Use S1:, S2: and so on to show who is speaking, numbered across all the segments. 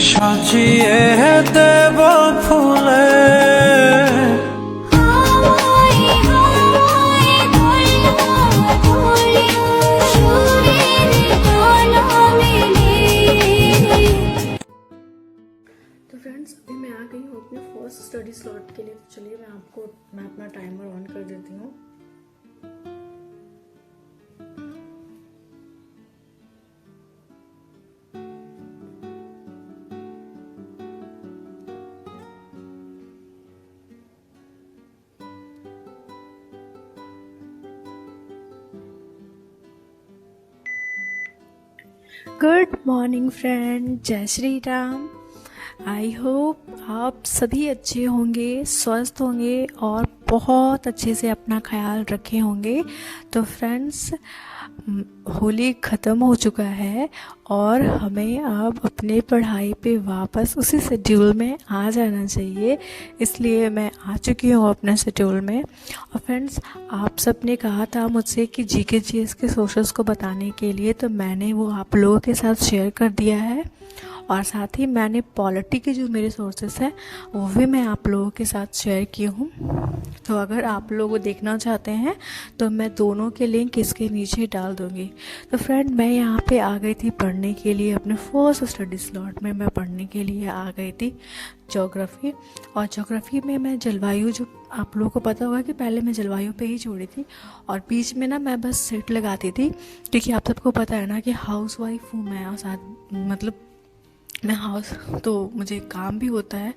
S1: সাজিয়ে দেব ফুলে
S2: तो फ्रेंड्स अभी मैं आ गई हूँ अपने फर्स्ट स्टडी स्लॉट के लिए। तो चलिए मैं अपना टाइमर ऑन कर देती हूँ। गुड मॉर्निंग फ्रेंड, जय श्री राम। आई होप आप सभी अच्छे होंगे, स्वस्थ होंगे और बहुत अच्छे से अपना ख्याल रखे होंगे। तो फ्रेंड्स, होली ख़त्म हो चुका है और हमें अब अपने पढ़ाई पे वापस उसी शेड्यूल में आ जाना चाहिए। इसलिए मैं आ चुकी हूँ अपने शेड्यूल में। और फ्रेंड्स, आप सब ने कहा था मुझसे कि जीके जीएस के सोर्सेस को बताने के लिए, तो मैंने वो आप लोगों के साथ शेयर कर दिया है। और साथ ही मैंने पॉलिटी के जो मेरे सोर्सेस हैं वो भी मैं आप लोगों के साथ शेयर की हूँ। तो अगर आप लोग वो देखना चाहते हैं तो मैं दोनों के लिंक इसके नीचे डाल दूँगी। तो फ्रेंड, मैं यहाँ पे आ गई थी पढ़ने के लिए, अपने फर्स्ट स्टडी स्लॉट में मैं पढ़ने के लिए आ गई थी ज्योग्राफी। और ज्योग्राफी में मैं जलवायु, जो आप लोगों को पता होगा कि पहले मैं जलवायु पे ही छोड़ी थी और बीच में ना मैं बस सेट लगाती थी, क्योंकि आप सबको पता है ना कि हाउस वाइफ हूँ मैं, और साथ मतलब मैं हाउस, तो मुझे काम भी होता है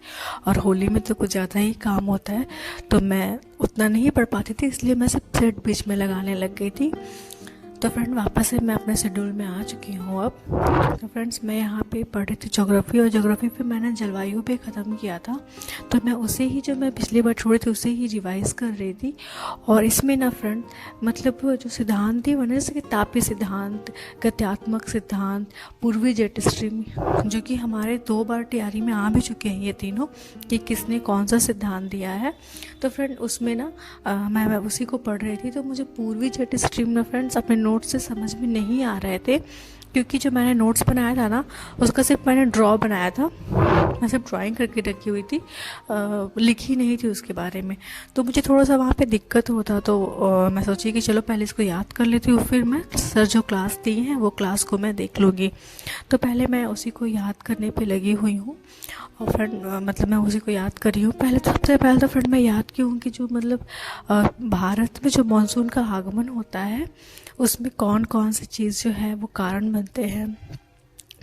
S2: और होली में तो कुछ ज़्यादा ही काम होता है, तो मैं उतना नहीं पढ़ पाती थी, इसलिए मैं सिर्फ सेट बीच में लगाने लग गई थी। तो फ्रेंड, वापस से मैं अपने शेड्यूल में आ चुकी हूँ अब। तो फ्रेंड्स, मैं यहाँ पे पढ़ रही थी ज्योग्राफी, और ज्योग्राफी पे मैंने जलवायु पे ख़त्म किया था, तो मैं उसे ही, जो मैं पिछली बार छोड़ी थी उसे ही रिवाइज़ कर रही थी। और इसमें ना फ्रेंड, मतलब जो सिद्धांत थी वो ना, जैसे कि तापीय सिद्धांत, गत्यात्मक सिद्धांत, पूर्वी जेट स्ट्रीम, जो कि हमारे 2 बार तैयारी में आ भी चुके हैं ये तीनों, कि किसने कौन सा सिद्धांत दिया है। तो फ्रेंड, उसमें ना मैं उसी को पढ़ रही थी। तो मुझे पूर्वी जेट स्ट्रीम में फ्रेंड्स अपने नोट्स से समझ में नहीं आ रहे थे, क्योंकि जो मैंने नोट्स बनाया था ना, उसका सिर्फ मैंने ड्रॉ बनाया था, मैं सिर्फ ड्राइंग करके रखी हुई थी, लिखी नहीं थी उसके बारे में। तो मुझे थोड़ा सा वहाँ पे दिक्कत होता, तो मैं सोची कि चलो पहले इसको याद कर लेती हूँ, फिर मैं सर जो क्लास दी हैं वो क्लास को मैं देख लूँगी। तो पहले मैं उसी को याद करने पे लगी हुई हूँ। और फ्रेंड, मतलब मैं उसी को याद कर रही हूँ। सबसे पहले तो फ्रेंड मैं याद की हूँ कि जो मतलब भारत में जो मानसून का आगमन होता है, उसमें कौन कौन सी चीज़ जो है वो कारण बनते हैं,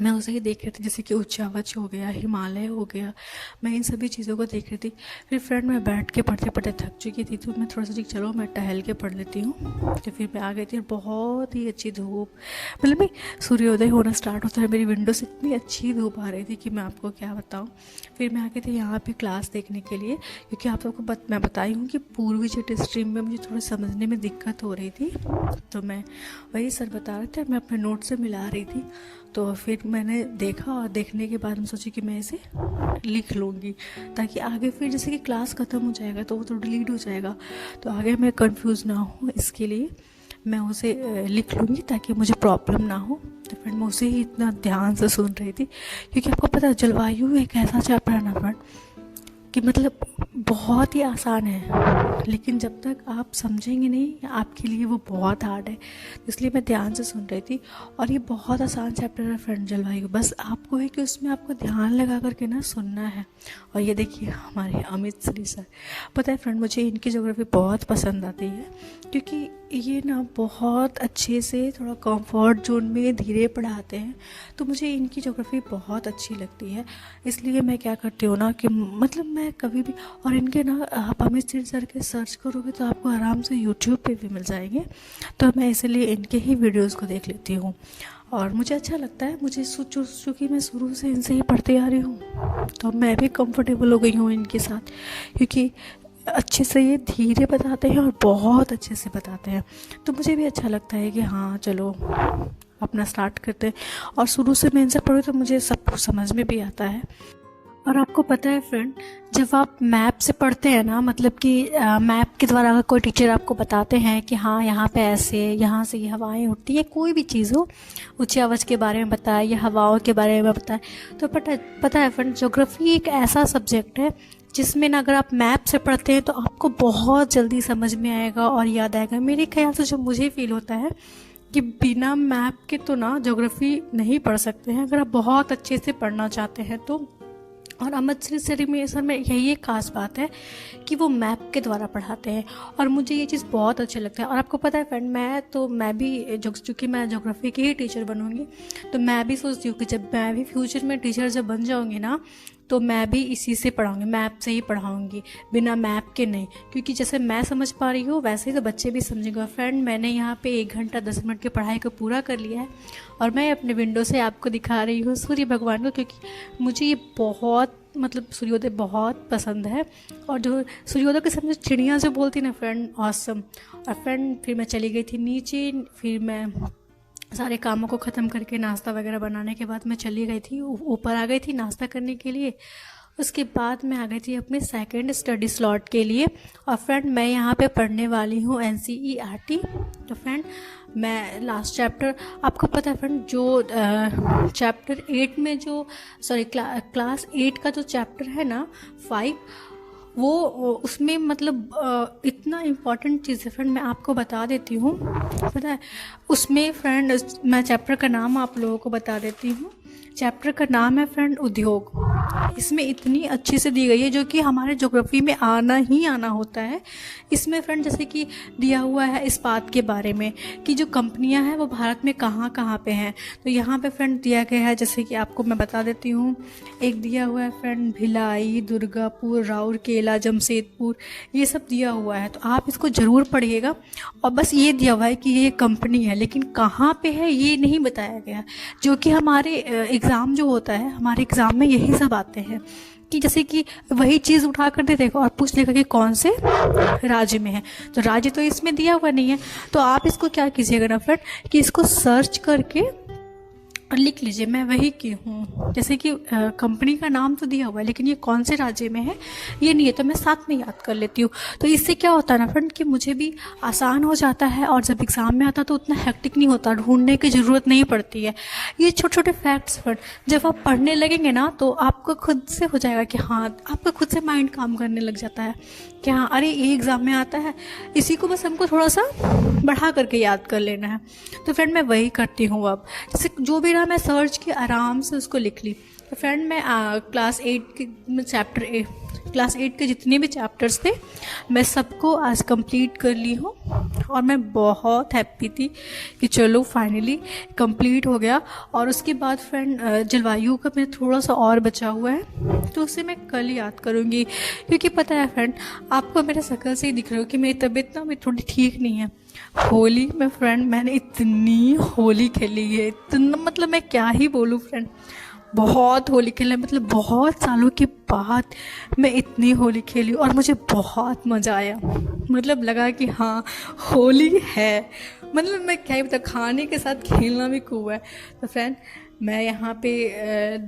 S2: मैं उसे ही देख रही थी। जैसे कि उच्चावच हो गया, हिमालय हो गया, मैं इन सभी चीज़ों को देख रही थी। फिर फ्रेंड, मैं बैठ के पढ़ते पढ़ते थक चुकी थी, तो मैं थोड़ा सा चलो मैं टहल के पढ़ लेती हूँ। तो फिर मैं आ गई थी, बहुत ही अच्छी धूप, मतलब मैं सूर्योदय होना स्टार्ट होता है, मेरी विंडो से इतनी अच्छी धूप आ रही थी कि मैं आपको क्या बताऊँ। फिर मैं आ गई थी यहाँ पर क्लास देखने के लिए, क्योंकि आप सबको मैं बताई हूँ कि पूर्वी जेट स्ट्रीम में मुझे थोड़ा समझने में दिक्कत हो रही थी, तो मैं वही सर बता रहे थे, मैं अपने नोट से मिला रही थी। तो फिर मैंने देखा, और देखने के बाद मैं सोची कि मैं इसे लिख लूँगी, ताकि आगे फिर जैसे कि क्लास ख़त्म हो जाएगा तो वो तो डिलीट हो जाएगा, तो आगे मैं कंफ्यूज ना हूँ, इसके लिए मैं उसे लिख लूँगी ताकि मुझे प्रॉब्लम ना हो। तो फिर मैं उसे ही इतना ध्यान से सुन रही थी, क्योंकि आपको पता है जलवायु एक ऐसा चैप्टर है ना फ्रेंड, कि मतलब बहुत ही आसान है, लेकिन जब तक आप समझेंगे नहीं आपके लिए वो बहुत हार्ड है। इसलिए मैं ध्यान से सुन रही थी। और ये बहुत आसान चैप्टर है फ्रेंड, जलवायु, बस आपको है कि उसमें आपको ध्यान लगा करके ना सुनना है। और ये देखिए हमारे अमित श्री सर, पता है फ्रेंड, मुझे इनकी ज्योग्राफी बहुत पसंद आती है, क्योंकि ये ना बहुत अच्छे से थोड़ा कंफर्ट जोन में धीरे पढ़ाते हैं, तो मुझे इनकी ज्योग्राफी बहुत अच्छी लगती है। इसलिए मैं क्या करती हूँ ना, कि मतलब मैं कभी भी, और इनके ना आप अमित सर के सर्च करोगे तो आपको आराम से यूट्यूब पे भी मिल जाएंगे, तो मैं इसलिए इनके ही वीडियोस को देख लेती हूँ और मुझे अच्छा लगता है। मुझे चूँकि मैं शुरू से इनसे ही पढ़ती आ रही हूँ, तो मैं भी कंफर्टेबल हो गई हूँ इनके साथ, क्योंकि अच्छे से ये धीरे बताते हैं और बहुत अच्छे से बताते हैं, तो मुझे भी अच्छा लगता है कि हाँ चलो अपना स्टार्ट करते हैं। और शुरू से मैं इनसे पढ़ूँ तो मुझे सब कुछ समझ में भी आता है। और आपको पता है फ्रेंड, जब आप मैप से पढ़ते हैं ना, मतलब कि मैप के द्वारा अगर कोई टीचर आपको बताते हैं कि हाँ यहाँ पे ऐसे, यहाँ से ये हवाएं उठती है, कोई भी चीज़ हो, ऊंची आवाज़ के बारे में बताए या हवाओं के बारे में बताए, तो पता है फ्रेंड, ज्योग्राफी एक ऐसा सब्जेक्ट है जिसमें ना अगर आप मैप से पढ़ते हैं तो आपको बहुत जल्दी समझ में आएगा और याद आएगा। मेरे ख्याल से जो मुझे फील होता है कि बिना मैप के तो ना ज्योग्राफी नहीं पढ़ सकते हैं, अगर आप बहुत अच्छे से पढ़ना चाहते हैं तो। और अमृतसर सर में यही एक खास बात है कि वो मैप के द्वारा पढ़ाते हैं, और मुझे ये चीज़ बहुत अच्छा लगता है। और आपको पता है फ्रेंड, मैं भी चूँकि मैं ज्योग्राफी की ही टीचर बनूंगी, तो मैं भी सोचती हूँ कि जब मैं भी फ्यूचर में टीचर जब बन जाऊँगी ना, तो मैं भी इसी से पढ़ाऊँगी, मैप से ही पढ़ाऊँगी, बिना मैप के नहीं। क्योंकि जैसे मैं समझ पा रही हूँ वैसे ही तो बच्चे भी समझेंगे। फ्रेंड, मैंने यहाँ पे 1 घंटा 10 मिनट की पढ़ाई को पूरा कर लिया है, और मैं अपने विंडो से आपको दिखा रही हूँ सूर्य भगवान को, क्योंकि मुझे ये बहुत, मतलब सूर्योदय बहुत पसंद है। और जो सूर्योदय के सामने चिड़ियाँ जो बोलती ना फ्रेंड, ऑसम। और फ्रेंड फिर मैं चली गई थी नीचे, फिर मैं सारे कामों को ख़त्म करके नाश्ता वगैरह बनाने के बाद मैं चली गई थी ऊपर, आ गई थी नाश्ता करने के लिए। उसके बाद मैं आ गई थी अपने सेकंड स्टडी स्लॉट के लिए। और फ्रेंड, मैं यहाँ पे पढ़ने वाली हूँ NCERT। तो फ्रेंड, मैं लास्ट चैप्टर, आपको पता है फ्रेंड, जो चैप्टर 8 में जो क्लास 8 का जो चैप्टर है ना 5, वो उसमें मतलब इतना इम्पॉर्टेंट चीज़ है फ्रेंड, मैं आपको बता देती हूँ। पता है उसमें फ्रेंड, मैं चैप्टर का नाम आप लोगों को बता देती हूँ। चैप्टर का नाम है फ्रेंड उद्योग। इसमें इतनी अच्छी से दी गई है जो कि हमारे ज्योग्राफी में आना ही आना होता है। इसमें फ्रेंड जैसे कि दिया हुआ है इस्पात के बारे में कि जो कंपनियां हैं वो भारत में कहाँ कहाँ पे हैं। तो यहाँ पे फ्रेंड दिया गया है, जैसे कि आपको मैं बता देती हूँ। एक दिया हुआ है फ्रेंड भिलाई, दुर्गापुर, राउरकेला, जमशेदपुर, ये सब दिया हुआ है। तो आप इसको ज़रूर पढ़िएगा। और बस ये दिया हुआ है कि ये कंपनी है, लेकिन कहाँ पे है ये नहीं बताया गया, जो कि हमारे एग्ज़ाम जो होता है, हमारे एग्ज़ाम में यही सब आते हैं कि जैसे कि वही चीज़ उठा कर दे देगा और पूछ लेगा कि कौन से राज्य में है। तो राज्य तो इसमें दिया हुआ नहीं है। तो आप इसको क्या कीजिएगा ना फ्रेंड, कि इसको सर्च करके और लिख लीजिए मैं वही की हूँ। जैसे कि कंपनी का नाम तो दिया हुआ है, लेकिन ये कौन से राज्य में है ये नहीं है, तो मैं साथ में याद कर लेती हूँ। तो इससे क्या होता है ना फ्रेंड, कि मुझे भी आसान हो जाता है, और जब एग्ज़ाम में आता तो उतना हेक्टिक नहीं होता, ढूंढने की ज़रूरत नहीं पड़ती है। ये छोटे छोटे फैक्ट्स फ्रेंड जब आप पढ़ने लगेंगे ना, तो आपको खुद से हो जाएगा कि हाँ, आपका खुद से माइंड काम करने लग जाता है कि हाँ अरे ये एग्ज़ाम में आता है, इसी को बस हमको थोड़ा सा बढ़ा करके याद कर लेना है। तो फ्रेंड मैं वही करती हूँ। अब जैसे जो भी मैं सर्च की आराम से उसको लिख ली। तो फ्रेंड मैं क्लास 8 के जितने भी चैप्टर्स थे मैं सबको आज कंप्लीट कर ली हूँ, और मैं बहुत हैप्पी थी कि चलो फाइनली कंप्लीट हो गया। और उसके बाद फ्रेंड जलवायु का मैं थोड़ा सा और बचा हुआ है, तो उसे मैं कल याद करूँगी। क्योंकि पता है फ्रेंड, आपको मेरे शक्ल से ही दिख रहा हो कि मेरी तबीयत ना अभी थोड़ी ठीक नहीं है। होली में फ्रेंड मैंने इतनी होली खेली है, इतना मतलब मैं क्या ही बोलूँ फ्रेंड, बहुत होली खेला, मतलब बहुत सालों के बाद मैं इतनी होली खेली और मुझे बहुत मज़ा आया। मतलब लगा कि हाँ होली है, मतलब मैं क्या ही बता, खाने के साथ खेलना भी खूब है। तो फ्रेंड मैं यहाँ पे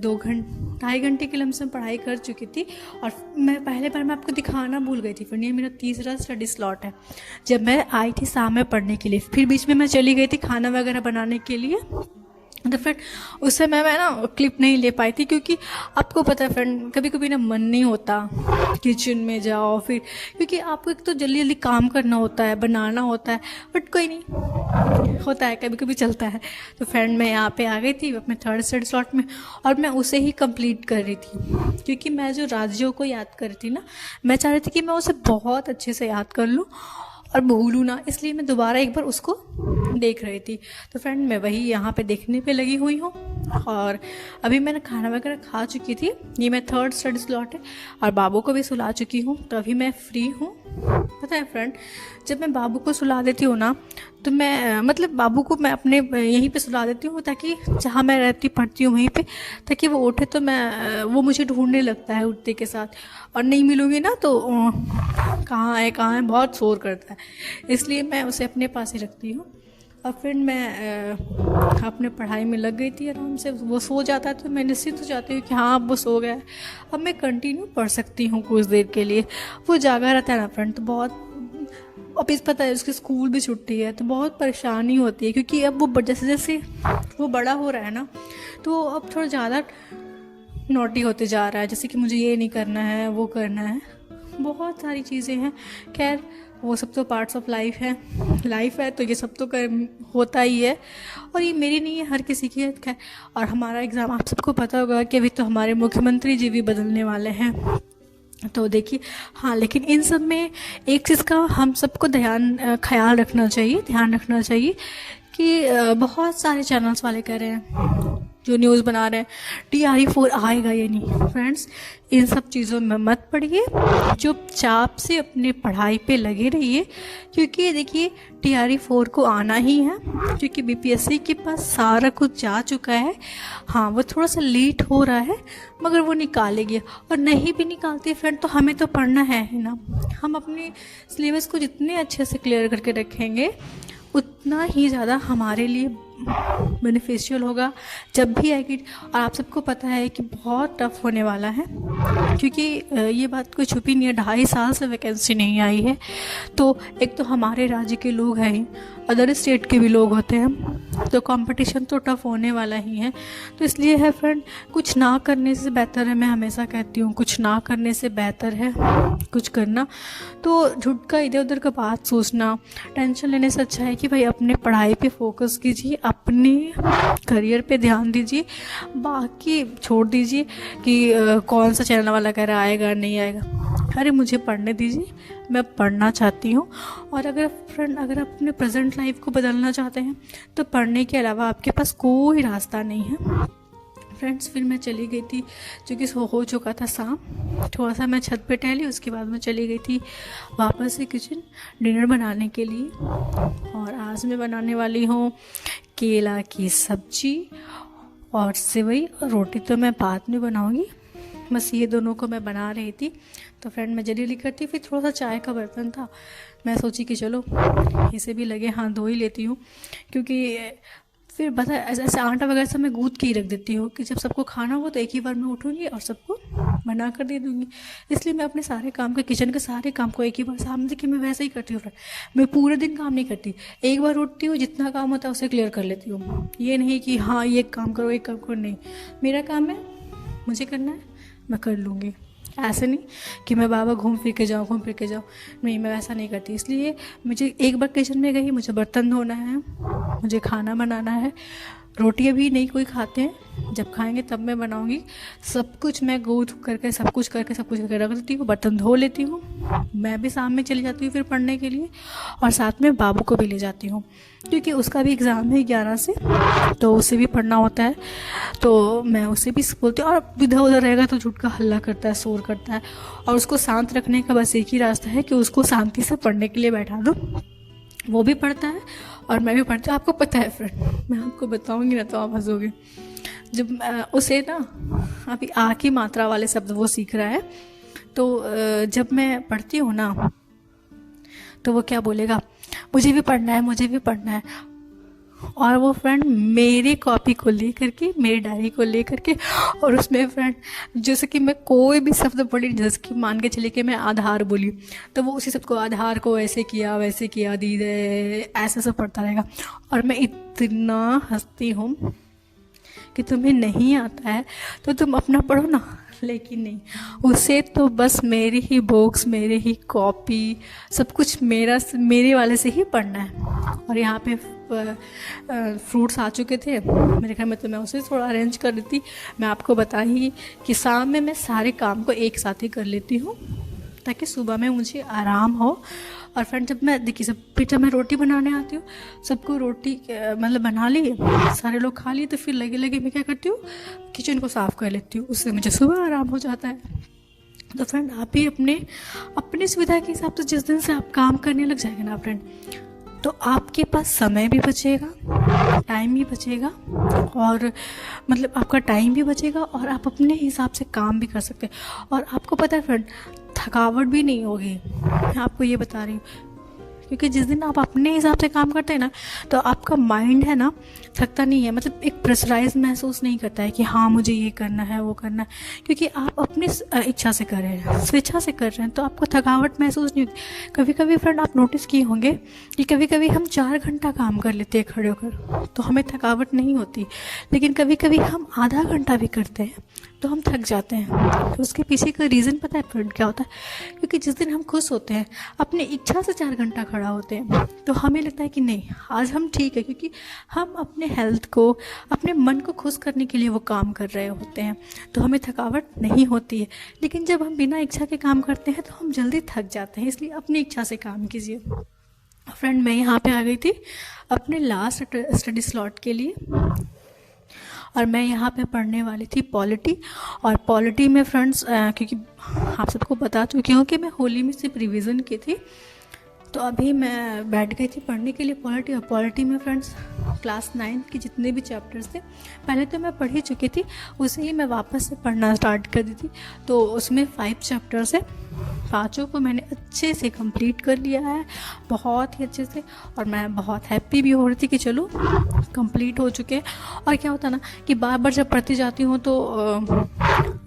S2: 2-2.5 घंटे के लमसम पढ़ाई कर चुकी थी, और मैं पहले बार मैं आपको दिखाना भूल गई थी फ्रेंड, ये मेरा तीसरा स्टडी स्लॉट है। जब मैं आई थी शाम में पढ़ने के लिए, फिर बीच में मैं चली गई थी खाना वगैरह बनाने के लिए। तो फ्रेंड उस समय मैं ना क्लिप नहीं ले पाई थी, क्योंकि आपको पता है फ्रेंड कभी कभी ना मन नहीं होता किचन में जाओ, फिर क्योंकि आपको एक तो जल्दी जल्दी काम करना होता है, बनाना होता है, बट कोई नहीं होता है, कभी कभी चलता है। तो फ्रेंड मैं यहाँ पे आ गई थी अपने थर्ड स्टडी स्लॉट में, और मैं उसे ही कंप्लीट कर रही थी। क्योंकि मैं जो राज्यों को याद कर रही थी ना, मैं चाह रही थी कि मैं उसे बहुत अच्छे से याद कर लूँ और भूलूँ ना, इसलिए मैं दोबारा एक बार उसको देख रही थी। तो फ्रेंड मैं वही यहाँ पे देखने पे लगी हुई हूँ, और अभी मैंने खाना वगैरह खा चुकी थी। ये मैं थर्ड स्टडी स्लॉट है, और बाबू को भी सुला चुकी हूँ, तो अभी मैं फ्री हूँ। पता है फ्रेंड, जब मैं बाबू को सुला देती हूँ ना, तो मैं मतलब बाबू को मैं अपने यहीं पे सुला देती हूँ, ताकि जहाँ मैं रहती पढ़ती हूँ वहीं पे, ताकि वो उठे तो वो मुझे ढूंढने लगता है उठते के साथ, और नहीं मिलूँगी ना तो कहाँ है बहुत शोर करता है, इसलिए मैं उसे अपने पास ही रखती हूँ। अब फिर मैं अपने पढ़ाई में लग गई थी आराम से। वो सो जाता है तो मैं निश्चिंत हो जाती हूँ कि हाँ अब वो सो गया है, अब मैं कंटिन्यू पढ़ सकती हूँ कुछ देर के लिए। वो जागा रहता है ना फ्रेंड, तो बहुत, अब इस पता है उसकी स्कूल भी छुट्टी है तो बहुत परेशानी होती है, क्योंकि अब वो जैसे जैसे वो बड़ा हो रहा है ना, तो अब थोड़ा ज़्यादा नॉटी होते जा रहा है। जैसे कि मुझे ये नहीं करना है, वो करना है, बहुत सारी चीज़ें हैं। खैर वो सब तो पार्ट्स ऑफ लाइफ है तो ये सब तो होता ही है, और ये मेरी नहीं है, हर किसी की है। खैर, और हमारा एग्ज़ाम आप सबको पता होगा कि अभी तो हमारे मुख्यमंत्री जी भी बदलने वाले हैं, तो देखिए। हाँ, लेकिन इन सब में एक चीज़ का हम सबको ख्याल रखना चाहिए, ध्यान रखना चाहिए कि बहुत सारे चैनल्स वाले कह रहे हैं, जो न्यूज़ बना रहे हैं TRE4 आएगा या नहीं। फ्रेंड्स, इन सब चीज़ों में मत पड़िए, चुपचाप से अपने पढ़ाई पे लगे रहिए, क्योंकि देखिए TRE4 को आना ही है, क्योंकि BPSC के पास सारा कुछ जा चुका है। हाँ, वो थोड़ा सा लेट हो रहा है, मगर वो निकालेगी। और नहीं भी निकालती फ्रेंड तो हमें तो पढ़ना है ना। हम अपने सिलेबस को जितने अच्छे से क्लियर करके रखेंगे उतना ही ज़्यादा हमारे लिए बेनिफिशियल होगा जब भी आएगी। और आप सबको पता है कि बहुत टफ होने वाला है, क्योंकि ये बात कोई छुपी नहीं है, 2.5 साल से वैकेंसी नहीं आई है। तो एक तो हमारे राज्य के लोग हैं, अदर स्टेट के भी लोग होते हैं, तो कंपटीशन तो टफ होने वाला ही है। तो इसलिए है फ्रेंड, कुछ ना करने से बेहतर है, मैं हमेशा कहती हूँ, कुछ ना करने से बेहतर है कुछ करना। तो झूठ का इधर उधर का बात सोचना, टेंशन लेने से अच्छा है कि भाई अपने पढ़ाई पे फोकस कीजिए, अपने करियर पे ध्यान दीजिए, बाकी छोड़ दीजिए कि कौन सा चैनल वाला कह रहा आएगा नहीं आएगा। अरे मुझे पढ़ने दीजिए, मैं पढ़ना चाहती हूँ। और अगर आप अपने प्रेजेंट लाइफ को बदलना चाहते हैं तो पढ़ने के अलावा आपके पास कोई रास्ता नहीं है। फ्रेंड्स, फिर मैं चली गई थी, क्योंकि हो चुका था शाम, थोड़ा सा मैं छत पे टहली, उसके बाद मैं चली गई थी वापस से किचन डिनर बनाने के लिए। और आज मैं बनाने वाली हूँ केला की सब्जी और सेवई, और रोटी तो मैं बाद में बनाऊँगी, बस ये दोनों को मैं बना रही थी। तो फ्रेंड मैं जल्दी करती, फिर थोड़ा सा चाय का बर्तन था, मैं सोची कि चलो इसे भी लगे हाथ धो ही लेती हूँ, क्योंकि फिर बता ऐसे आटा वगैरह सब मैं गूँथ के ही रख देती हूँ कि जब सबको खाना हो तो एक ही बार मैं उठूँगी और सबको बना कर दे दूँगी। इसलिए मैं अपने सारे काम के, किचन के सारे काम को एक ही बार सामने देखिए, मैं वैसे ही करती हूँ फ्रेंड। मैं पूरे दिन काम नहीं करती, एक बार उठती हूँ, जितना काम होता है उसे क्लियर कर लेती हूँ। ये नहीं कि हाँ ये काम करो एक काम करो, नहीं, मेरा काम है, मुझे करना है, मैं कर लूँगी। ऐसे नहीं कि मैं बाबा घूम फिर के जाऊँ, नहीं, मैं वैसा नहीं करती। इसलिए मुझे एक बार किचन में गई, मुझे बर्तन धोना है, मुझे खाना बनाना है, रोटी अभी नहीं कोई खाते हैं, जब खाएंगे तब मैं बनाऊंगी। सब कुछ मैं गूँथ करके सब कुछ करके रख देती हूँ, बर्तन धो लेती हूँ। मैं भी शाम में चली जाती हूँ फिर पढ़ने के लिए, और साथ में बाबू को भी ले जाती हूँ, क्योंकि उसका भी एग्ज़ाम है 11 से, तो उसे भी पढ़ना होता है। तो मैं उसे भी बोलती हूँ, और इधर उधर रहेगा तो झूठ का हल्ला करता है, शोर करता है, और उसको शांत रखने का बस एक ही रास्ता है कि उसको शांति से पढ़ने के लिए बैठा दो। वो भी पढ़ता है और मैं भी पढ़ती हूँ। आपको पता है फ्रेंड, मैं आपको बताऊँगी ना तो आप हंसोगे। जब उसे ना अभी आ की मात्रा वाले शब्द वो सीख रहा है, तो जब मैं पढ़ती हूँ ना तो वो क्या बोलेगा, मुझे भी पढ़ना है। और वो फ्रेंड मेरी कॉपी को लेकर के, मेरी डायरी को लेकर के, और उसमें फ्रेंड जैसे कि मैं कोई भी शब्द पढ़ी, जैसे कि मान के चले कि मैं आधार बोली, तो वो उसी शब्द को, आधार को ऐसे किया वैसे किया, दीदे, ऐसे सब पढ़ता रहेगा। और मैं इतना हंसती हूँ कि तुम्हें नहीं आता है तो तुम अपना पढ़ो ना, लेकिन नहीं, उसे तो बस मेरी ही बुक्स, मेरी ही कॉपी, सब कुछ मेरे वाले से ही पढ़ना है। और यहाँ पे फ्रूट्स आ चुके थे मेरे घर में, तो मैं उसे थोड़ा अरेंज कर देती। मैं आपको बता ही कि शाम में मैं सारे काम को एक साथ ही कर लेती हूँ, ताकि सुबह में मुझे आराम हो। और फ्रेंड जब मैं रोटी बनाने आती हूँ, सबको रोटी मतलब बना ली, सारे लोग खा लिए, तो फिर लगे मैं क्या करती हूँ, किचन को साफ़ कर लेती हूँ, उससे मुझे सुबह आराम हो जाता है। तो फ्रेंड आप भी अपने सुविधा के हिसाब से जिस दिन से आप काम करने लग जाएंगे ना फ्रेंड, तो आपके पास समय भी बचेगा, टाइम भी बचेगा, और मतलब आपका टाइम भी बचेगा, और आप अपने हिसाब से काम भी कर सकते हैं। और आपको पता है फ्रेंड, थकावट भी नहीं होगी। मैं आपको ये बता रही हूँ क्योंकि जिस दिन आप अपने हिसाब से काम करते हैं ना, तो आपका माइंड है ना थकता नहीं है, मतलब एक प्रेशराइज महसूस नहीं करता है कि हाँ मुझे ये करना है वो करना है, क्योंकि आप अपनी इच्छा से कर रहे हैं, स्वेच्छा से कर रहे हैं, तो आपको थकावट महसूस नहीं होती। कभी कभी फ्रेंड आप नोटिस किए होंगे कि कभी कभी हम 4 घंटा काम कर लेते हैं खड़े होकर, तो हमें थकावट नहीं होती, लेकिन कभी कभी हम आधा घंटा भी करते हैं तो हम थक जाते हैं। तो उसके पीछे का रीज़न पता है फ्रेंड क्या होता है? क्योंकि जिस दिन हम खुश होते हैं, अपनी इच्छा से 4 घंटा खड़ा होते हैं, तो हमें लगता है कि नहीं आज हम ठीक है, क्योंकि हम अपने हेल्थ को, अपने मन को खुश करने के लिए वो काम कर रहे होते हैं, तो हमें थकावट नहीं होती है। लेकिन जब हम बिना इच्छा के काम करते हैं तो हम जल्दी थक जाते हैं, इसलिए अपनी इच्छा से काम कीजिए। फ्रेंड मैं यहाँ पे आ गई थी अपने लास्ट स्टडी स्लॉट के लिए, और मैं यहाँ पे पढ़ने वाली थी पॉलिटी। और पॉलिटी में फ्रेंड्स क्योंकि आप सबको बता चुकी हूँ कि मैं होली में सिर्फ रिवीजन की थी, तो अभी मैं बैठ गई थी पढ़ने के लिए पॉलिटी। और पॉलिटी में फ्रेंड्स क्लास 9 के जितने भी चैप्टर्स थे पहले तो मैं पढ़ ही चुकी थी, उसे ही मैं वापस से पढ़ना स्टार्ट कर दी थी। तो उसमें 5 चैप्टर्स है, 5 को मैंने अच्छे से कंप्लीट कर लिया है, बहुत ही अच्छे से। और मैं बहुत हैप्पी भी हो रही थी कि चलो कंप्लीट हो चुके हैं। और क्या होता ना कि बार बार जब पढ़ती जाती हूँ तो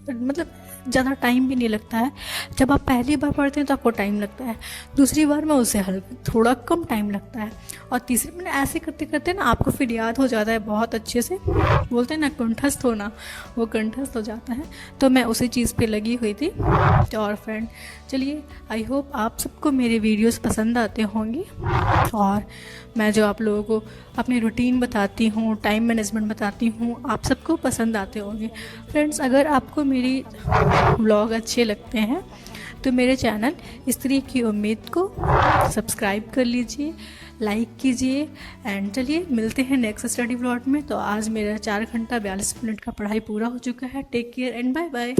S2: मतलब ज़्यादा टाइम भी नहीं लगता है। जब आप पहली बार पढ़ते हैं तो आपको टाइम लगता है, दूसरी बार में उसे थोड़ा कम टाइम लगता है, और तीसरी में ऐसे करते करते ना आपको फिर याद हो जाता है बहुत अच्छे से। बोलते हैं ना कंठस्थ होना, वो कंठस्थ हो जाता है। तो मैं उसी चीज़ पे लगी हुई थी। तो और फ्रेंड चलिए, आई होप आप सबको मेरे वीडियोस पसंद आते होंगे, और मैं जो आप लोगों को अपनी रूटीन बताती हूँ, टाइम मैनेजमेंट बताती हूँ, आप सबको पसंद आते होंगे। फ्रेंड्स अगर आपको मेरी व्लॉग अच्छे लगते हैं तो मेरे चैनल स्त्री की उम्मीद को सब्सक्राइब कर लीजिए, लाइक कीजिए। एंड चलिए मिलते हैं नेक्स्ट स्टडी व्लॉग में। तो आज मेरा 4 घंटा 42 मिनट का पढ़ाई पूरा हो चुका है। Take care and bye bye.